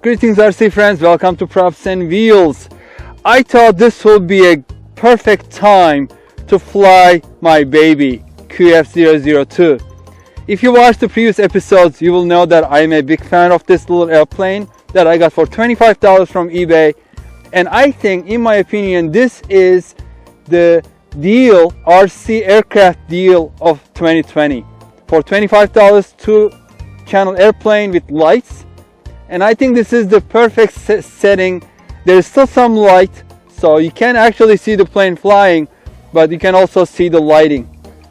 Greetings RC friends, welcome to Props and Wheels. I thought this would be a perfect time to fly my baby QF-002. If you watched the previous episodes, you will know that I'm a big fan of this little airplane that I got for $25 from eBay. And I think, in my opinion, this is the deal, RC aircraft deal of 2020. For $25, 2-channel airplane with lights. And I think this is the perfect setting. There's still some light, so you can actually see the plane flying, but you can also see the lighting.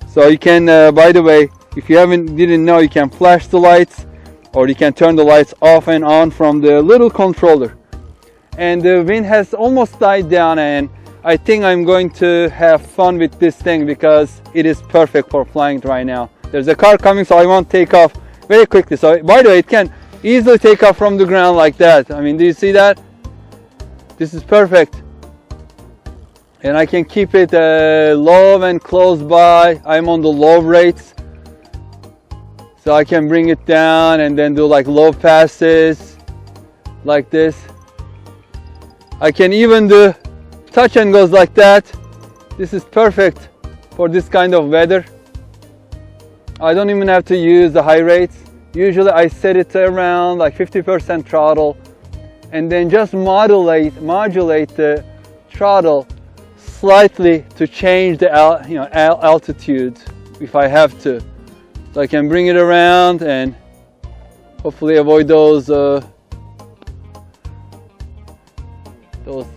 So you can, by the way, if you didn't know, you can flash the lights, or you can turn the lights off and on from the little controller. And the wind has almost died down, and I think I'm going to have fun with this thing because it is perfect for flying right now. There's a car coming, so I won't take off very quickly. So by the way, it can easily take off from the ground like that. I mean, do you see that? This is perfect. And I can keep it low and close by. I'm on the low rates, so I can bring it down and then do like low passes like this. I can even do touch and goes like that. This is perfect for this kind of weather. I don't even have to use the high rates. Usually I set it around like 50% throttle and then just modulate the throttle slightly to change the altitude if I have to. So I can bring it around and hopefully avoid those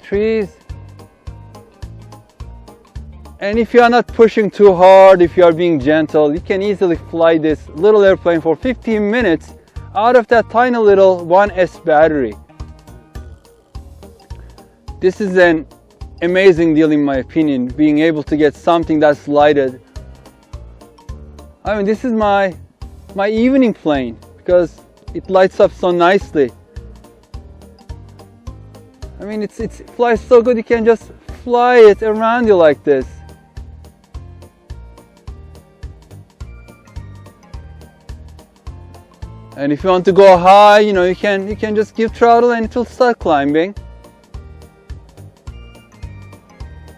trees. And if you are not pushing too hard, if you are being gentle, you can easily fly this little airplane for 15 minutes out of that tiny little 1S battery. This is an amazing deal in my opinion, being able to get something that's lighted. I mean, this is my evening plane because it lights up so nicely. I mean, it flies so good, you can just fly it around you like this. And if you want to go high, you can just give throttle and it will start climbing.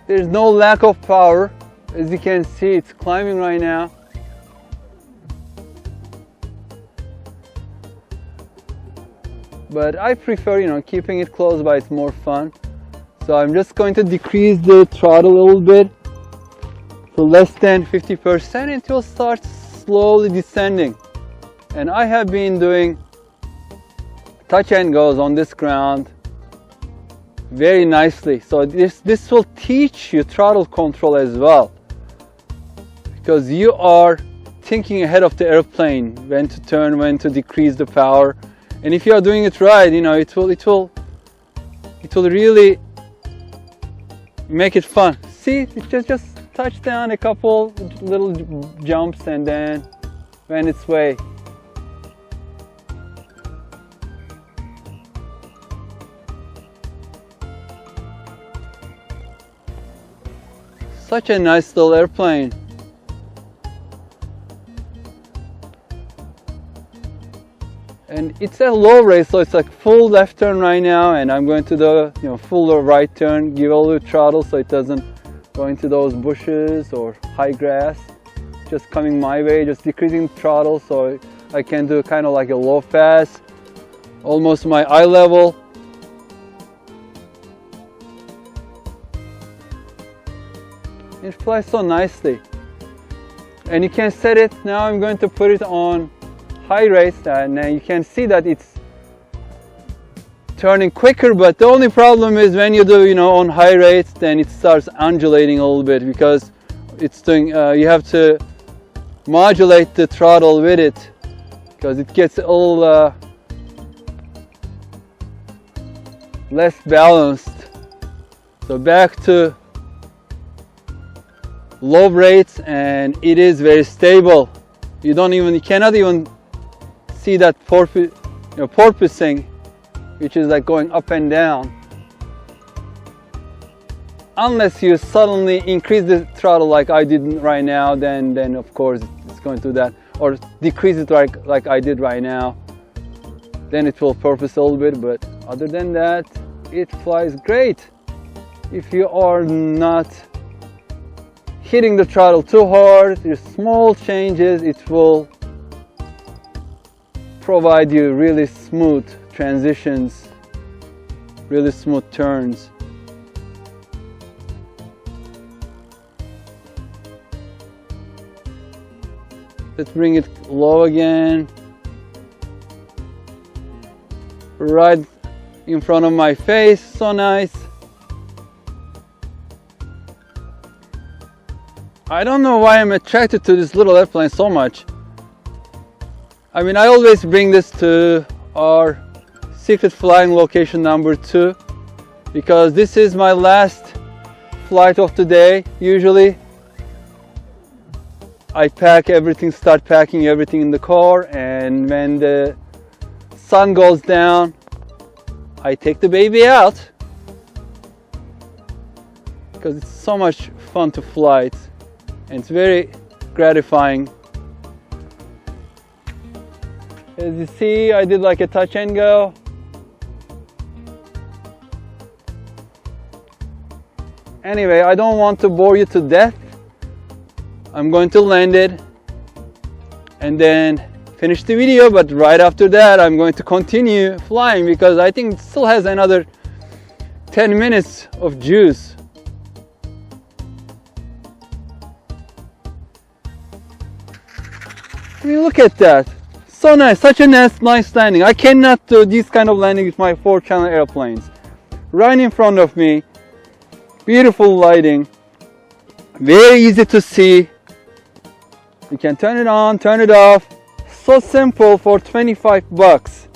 There's no lack of power. As you can see, it's climbing right now. But I prefer, keeping it close by, it's more fun. So I'm just going to decrease the throttle a little bit to less than 50% and it will start slowly descending. And I have been doing touch and goes on this ground very nicely. So this will teach you throttle control as well, because you are thinking ahead of the airplane when to turn, when to decrease the power. And if you are doing it right, it will really make it fun. See, it just touch down a couple little jumps and then went its way. Such a nice little airplane. And it's a low rate, so it's like full left turn right now, and I'm going to do full right turn, give a little throttle so it doesn't go into those bushes or high grass. Just coming my way, just decreasing throttle so I can do kind of like a low pass, almost my eye level. It flies so nicely. And you can set it, now I'm going to put it on high rates, and you can see that it's turning quicker, but the only problem is when you do on high rates, then it starts undulating a little bit because it's doing you have to modulate the throttle with it because it gets a little less balanced. So back to low rates, and it is very stable. You cannot even see that porpoising, which is like going up and down, unless you suddenly increase the throttle like I did right now. Then of course it's going to do that, or decrease it like I did right now. then it will purpose a little bit, but other than that, it flies great. If you are not hitting the throttle too hard, your small changes, it will provide you really smooth transitions, really smooth turns. Let's bring it low again. Right in front of my face, so nice. I don't know why I'm attracted to this little airplane so much. I mean, I always bring this to our secret flying location number 2 because this is my last flight of the day. Usually I pack everything, start packing everything in the car, and when the sun goes down, I take the baby out because it's so much fun to fly it, and it's very gratifying. As you see, I did like a touch and go. Anyway, I don't want to bore you to death. I'm going to land it and then finish the video, but right after that I'm going to continue flying because I think it still has another 10 minutes of juice. I mean, look at that. So nice, such a nice landing. I cannot do this kind of landing with my 4-channel airplanes. Right in front of me, beautiful lighting, very easy to see. You can turn it on, turn it off. So simple for 25 bucks.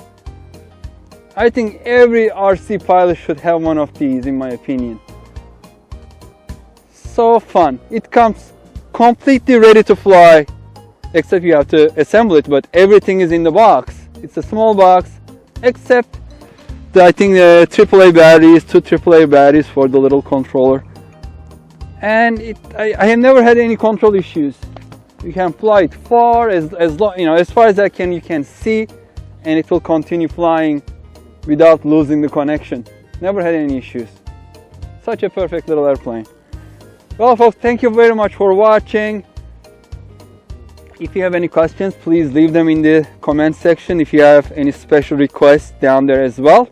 I think every RC pilot should have one of these, in my opinion. So fun. It comes completely ready to fly, except you have to assemble it, but everything is in the box. It's a small box, except I think the AAA batteries, 2 AAA batteries for the little controller. And I have never had any control issues. You can fly it far, as far as you can see, and it will continue flying without losing the connection. Never had any issues. Such a perfect little airplane. Well, folks, thank you very much for watching. If you have any questions, please leave them in the comment section. If you have any special requests, down there as well.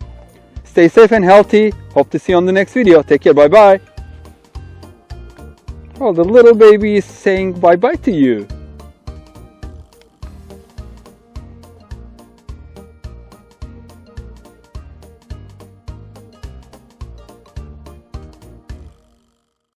Stay safe and healthy. Hope to see you on the next video. Take care. Bye bye. Oh, the little baby is saying bye bye to you.